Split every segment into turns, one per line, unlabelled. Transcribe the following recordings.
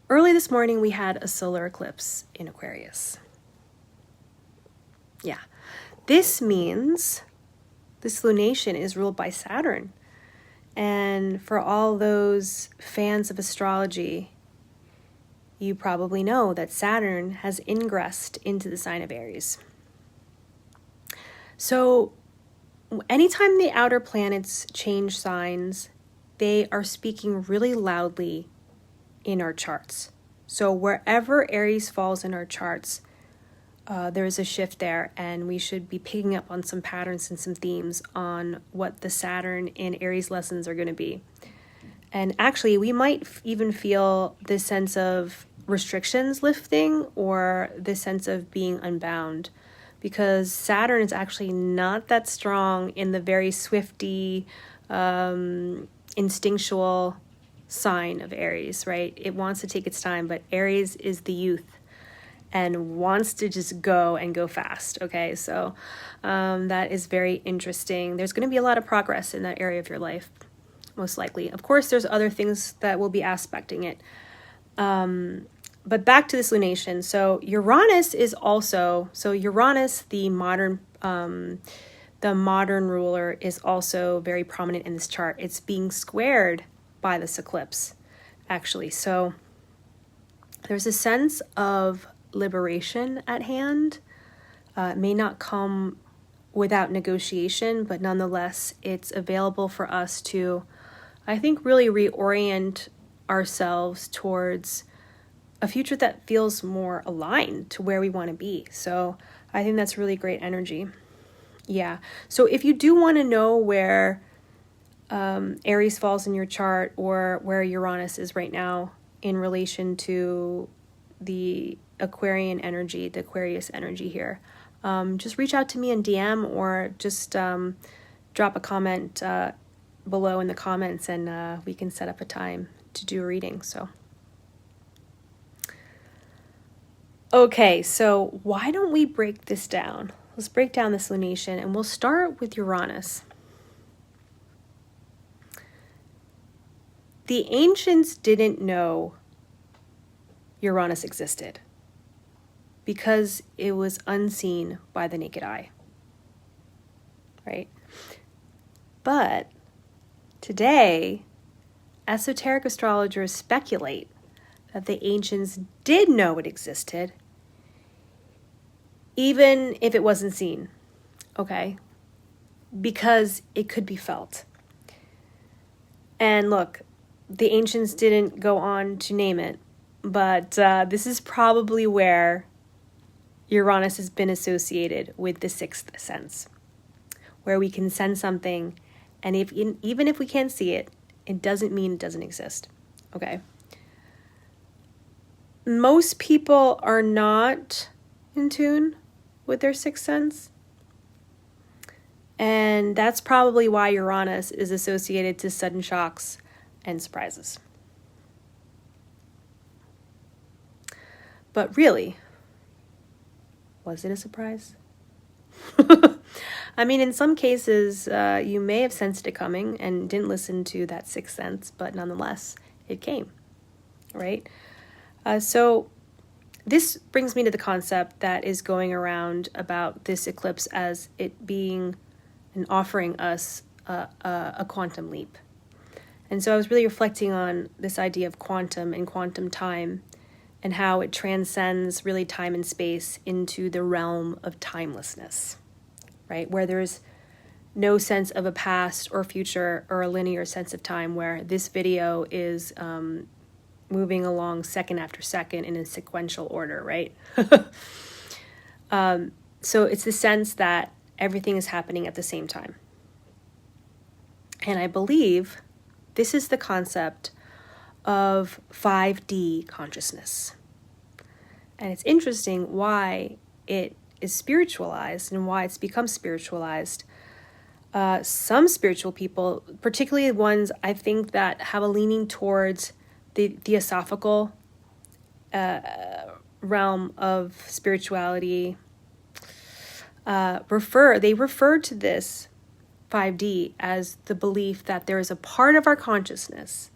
Early this morning, we had a solar eclipse in Aquarius. Yeah. This means this lunation is ruled by Saturn. And for all those fans of astrology, you probably know that Saturn has ingressed into the sign of Aries. So anytime the outer planets change signs, they are speaking really loudly in our charts. So wherever Aries falls in our charts, there is a shift there, and we should be picking up on some patterns and some themes on what the Saturn in Aries lessons are going to be. And actually, we might even feel this sense of restrictions lifting or this sense of being unbound, because Saturn is actually not that strong in the very swifty, instinctual sign of Aries, right? It wants to take its time, but Aries is the youth and wants to just go and go fast, okay? So that is very interesting. There's going to be a lot of progress in that area of your life, most likely. Of course, there's other things that will be aspecting it. But back to this lunation. So Uranus is also, Uranus, the modern ruler, is also very prominent in this chart. It's being squared by this eclipse, actually. So there's a sense of liberation at hand. It may not come without negotiation, but nonetheless, it's available for us to, I think, really reorient ourselves towards a future that feels more aligned to where we want to be. So I think that's really great energy. Yeah. So if you do want to know where Aries falls in your chart, or where Uranus is right now in relation to the Aquarian energy, the Aquarius energy here, just reach out to me in DM, or just drop a comment below in the comments, and we can set up a time to do a reading. So, okay, so why don't we break this down? Let's break down this lunation, and we'll start with Uranus. The ancients didn't know Uranus existed because it was unseen by the naked eye, right? But today, esoteric astrologers speculate that the ancients did know it existed, even if it wasn't seen, okay? Because it could be felt. And look, the ancients didn't go on to name it, but this is probably where Uranus has been associated with the sixth sense, where we can sense something, and even if we can't see it, it doesn't mean it doesn't exist, okay? Most people are not in tune with their sixth sense, and that's probably why Uranus is associated to sudden shocks and surprises. But really, was it a surprise? I mean, in some cases, you may have sensed it coming and didn't listen to that sixth sense, but nonetheless, it came, right? So this brings me to the concept that is going around about this eclipse as it being and offering us a quantum leap. And so I was really reflecting on this idea of quantum and quantum time, and how it transcends really time and space into the realm of timelessness, right? Where there's no sense of a past or future or a linear sense of time, where this video is moving along second after second in a sequential order, right? So it's the sense that everything is happening at the same time. And I believe this is the concept of 5D consciousness. And it's interesting why it is spiritualized and why it's become spiritualized. Some spiritual people, particularly ones I think that have a leaning towards the theosophical realm of spirituality, refer to this 5D as the belief that there is a part of our consciousness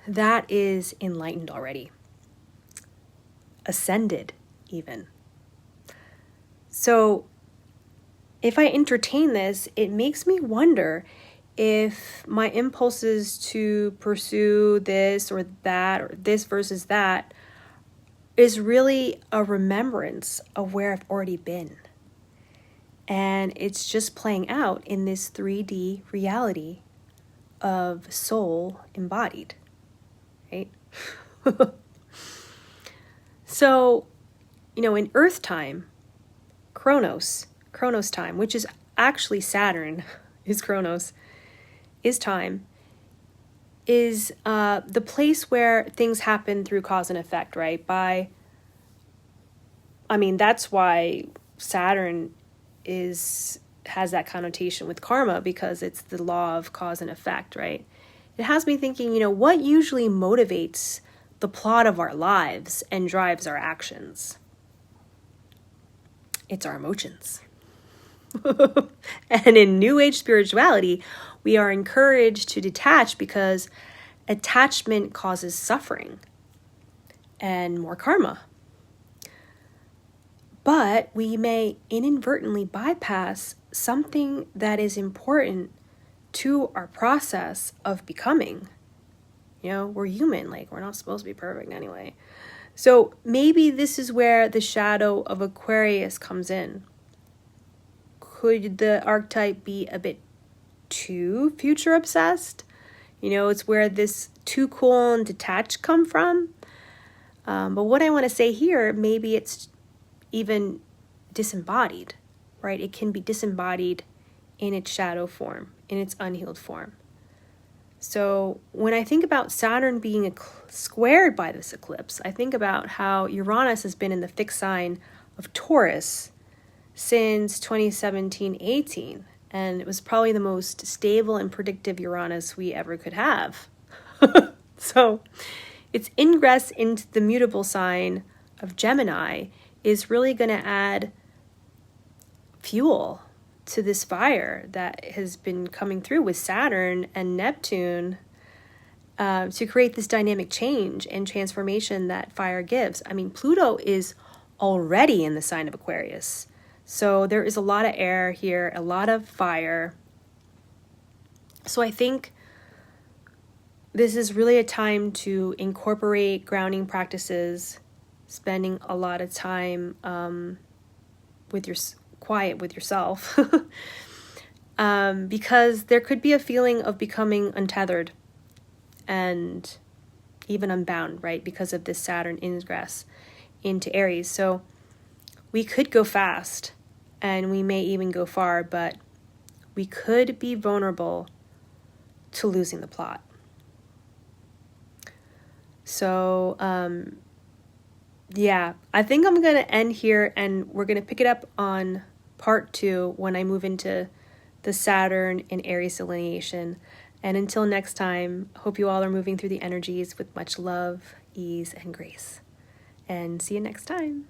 that is enlightened already, ascended even. So if I entertain this, it makes me wonder if my impulses to pursue this or that, or this versus that, is really a remembrance of where I've already been. And it's just playing out in this 3D reality of soul embodied, right? So, in Earth time, Chronos time, which is actually Saturn, is Chronos, is time, is the place where things happen through cause and effect, right? That's why Saturn has that connotation with karma, because it's the law of cause and effect, right? It has me thinking, what usually motivates the plot of our lives and drives our actions? It's our emotions. And in New Age spirituality, we are encouraged to detach because attachment causes suffering and more karma. But we may inadvertently bypass something that is important to our process of becoming. We're human, we're not supposed to be perfect anyway. So maybe this is where the shadow of Aquarius comes in. Could the archetype be a bit too future obsessed? It's where this too cool and detached come from. But what I want to say here, maybe it's even disembodied, right? It can be disembodied in its shadow form, in its unhealed form. So when I think about Saturn being squared by this eclipse, I think about how Uranus has been in the fixed sign of Taurus since 2017-18, and it was probably the most stable and predictive Uranus we ever could have. So its ingress into the mutable sign of Gemini is really going to add fuel to this fire that has been coming through with Saturn and Neptune to create this dynamic change and transformation that fire gives. Pluto is already in the sign of Aquarius. So there is a lot of air here, a lot of fire. So I think this is really a time to incorporate grounding practices, spending a lot of time quiet with yourself, because there could be a feeling of becoming untethered and even unbound, right? Because of this Saturn ingress into Aries. So we could go fast and we may even go far, but we could be vulnerable to losing the plot. So, I think I'm going to end here, and we're going to pick it up on part 2 when I move into the Saturn and Aries delineation. And until next time, hope you all are moving through the energies with much love, ease, and grace. And see you next time.